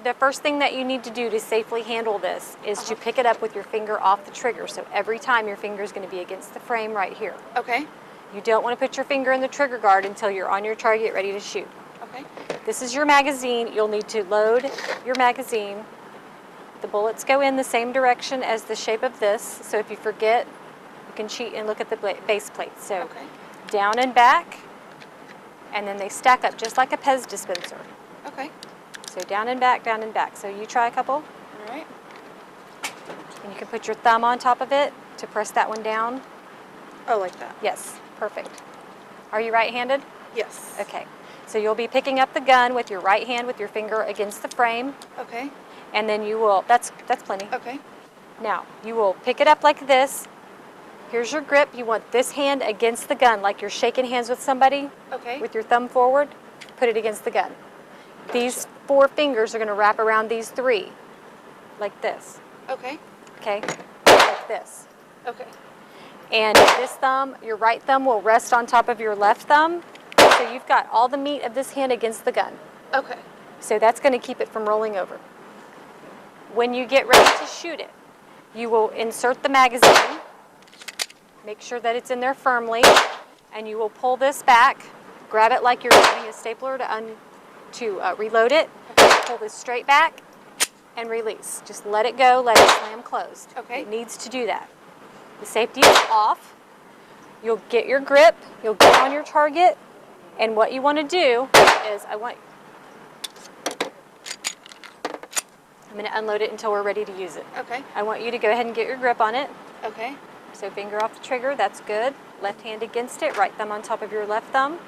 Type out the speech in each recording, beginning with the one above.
the first thing that you need to do to safely handle this is to pick it up with your finger off the trigger. So every time your finger is going to be against the frame right here. Okay. You don't want to put your finger in the trigger guard until you're on your target ready to shoot. Okay. This is your magazine. You'll need to load your magazine. The bullets go in the same direction as the shape of this. So if you forget, you can cheat and look at the base plate. So down and back, and then they stack up just like a Pez dispenser. Okay. So down and back, down and back. So you try a couple. All right. And you can put your thumb on top of it to press that one down. Oh, like that? Yes, perfect. Are you right-handed? Yes. Okay. So you'll be picking up the gun with your right hand with your finger against the frame. Okay. And then you will, that's plenty. Okay. Now, you will pick it up like this. Here's your grip. You want this hand against the gun, like you're shaking hands with somebody. Okay. With your thumb forward, put it against the gun. Gotcha. These 4 fingers are going to wrap around these 3, like this. Okay. Okay? Like this. Okay. And this thumb, your right thumb will rest on top of your left thumb. So you've got all the meat of this hand against the gun. Okay. So that's going to keep it from rolling over. When you get ready to shoot it, you will insert the magazine, make sure that it's in there firmly, and you will pull this back, grab it like you're using a stapler to reload it, pull this straight back, and release. Just let it go, let it slam closed. Okay. It needs to do that. The safety is off. You'll get your grip, you'll get on your target, and what you want to do is I'm going to unload it until we're ready to use it. Okay. I want you to go ahead and get your grip on it. Okay. So finger off the trigger, that's good. Left hand against it, right thumb on top of your left thumb.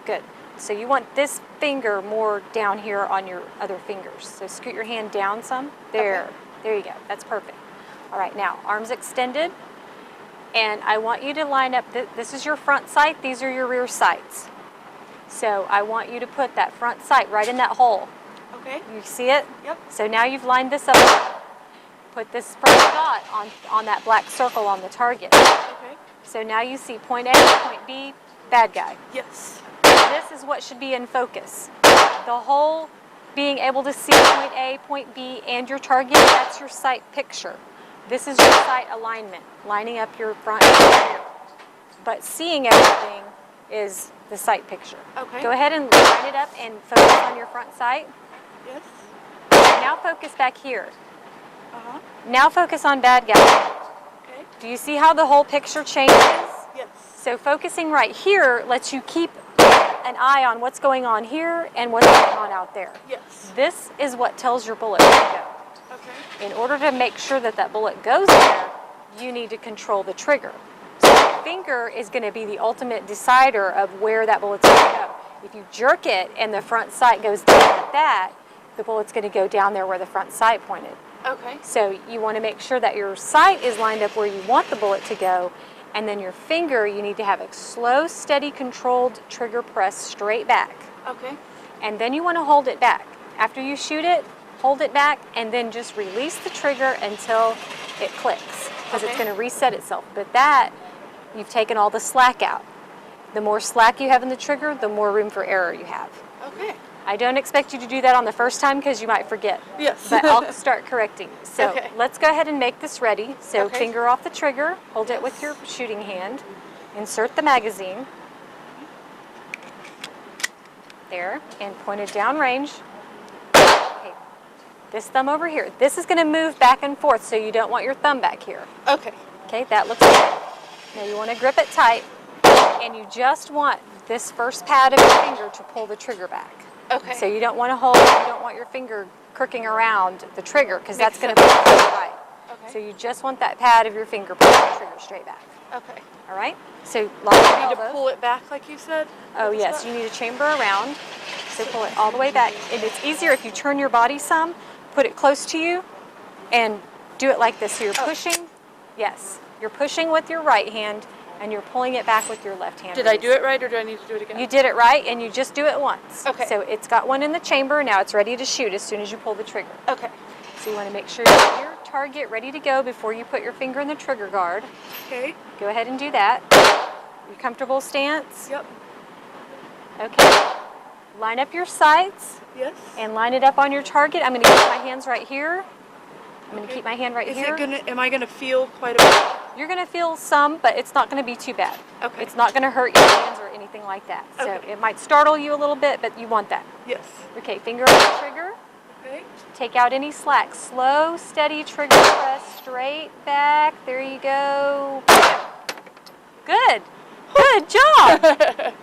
Good. So you want this finger more down here on your other fingers. So scoot your hand down some. There. Okay. There you go. That's perfect. All right, now arms extended. And I want you to line up, this is your front sight, these are your rear sights. So I want you to put that front sight right in that hole. Okay. You see it? Yep. So now you've lined this up. Put this first dot on that black circle on the target. Okay. So now you see point A, point B, bad guy. Yes. This is what should be in focus. The whole being able to see point A, point B, and your target, that's your sight picture. This is your sight alignment, lining up your front and rear. But seeing everything is the sight picture. Okay. Go ahead and line it up and focus on your front sight. Yes. Now focus back here. Uh-huh. Now focus on bad guy. Okay. Do you see how the whole picture changes? Yes. So focusing right here lets you keep an eye on what's going on here and what's going on out there. Yes. This is what tells your bullet to go. Okay. In order to make sure that that bullet goes there, you need to control the trigger. So the finger is going to be the ultimate decider of where that bullet's going to go. If you jerk it and the front sight goes down like that, the bullet's going to go down there where the front sight pointed. Okay. So you want to make sure that your sight is lined up where you want the bullet to go, and then your finger, you need to have a slow, steady, controlled trigger press straight back. Okay. And then you want to hold it back. After you shoot it, hold it back, and then just release the trigger until it clicks, because it's going to reset itself. But that, you've taken all the slack out. The more slack you have in the trigger, the more room for error you have. Okay. I don't expect you to do that on the first time because you might forget. Yes. But I'll start correcting. So Okay. let's go ahead and make this ready. So Okay. finger off the trigger, hold it with your shooting hand, insert the magazine. There, and point it down range. Okay. This thumb over here. This is going to move back and forth, so you don't want your thumb back here. Okay. Okay, that looks good. Now you want to grip it tight, and you just want this first pad of your finger to pull the trigger back. Okay. So you don't want to hold, you don't want your finger crooking around the trigger, because that's going to pull it right. Okay. So you just want that pad of your finger pulling the trigger straight back. Okay. All right? So lock your I need to elbows. pull it back like you said? Oh yes, you need a chamber around. So pull it all the way back. And it's easier if you turn your body some, put it close to you, and do it like this. So you're pushing, yes, you're pushing with your right hand, and you're pulling it back with your left hand. Did I do it right, or do I need to do it again? You did it right, and you just do it once. Okay. So it's got one in the chamber, now it's ready to shoot as soon as you pull the trigger. Okay. So you want to make sure you have your target ready to go before you put your finger in the trigger guard. Okay. Go ahead and do that. Your comfortable stance? Yep. Okay. Line up your sights Yes. and line it up on your target. I'm going to keep my hands right here. I'm going to keep my hand right here. Am I gonna feel quite a bit? You're going to feel some, but it's not going to be too bad. Okay. It's not going to hurt your hands or anything like that. So Okay. it might startle you a little bit, but you want that. Yes. Okay, finger on the trigger. Okay. Take out any slack. Slow, steady trigger press, straight back. There you go. Good. Good job.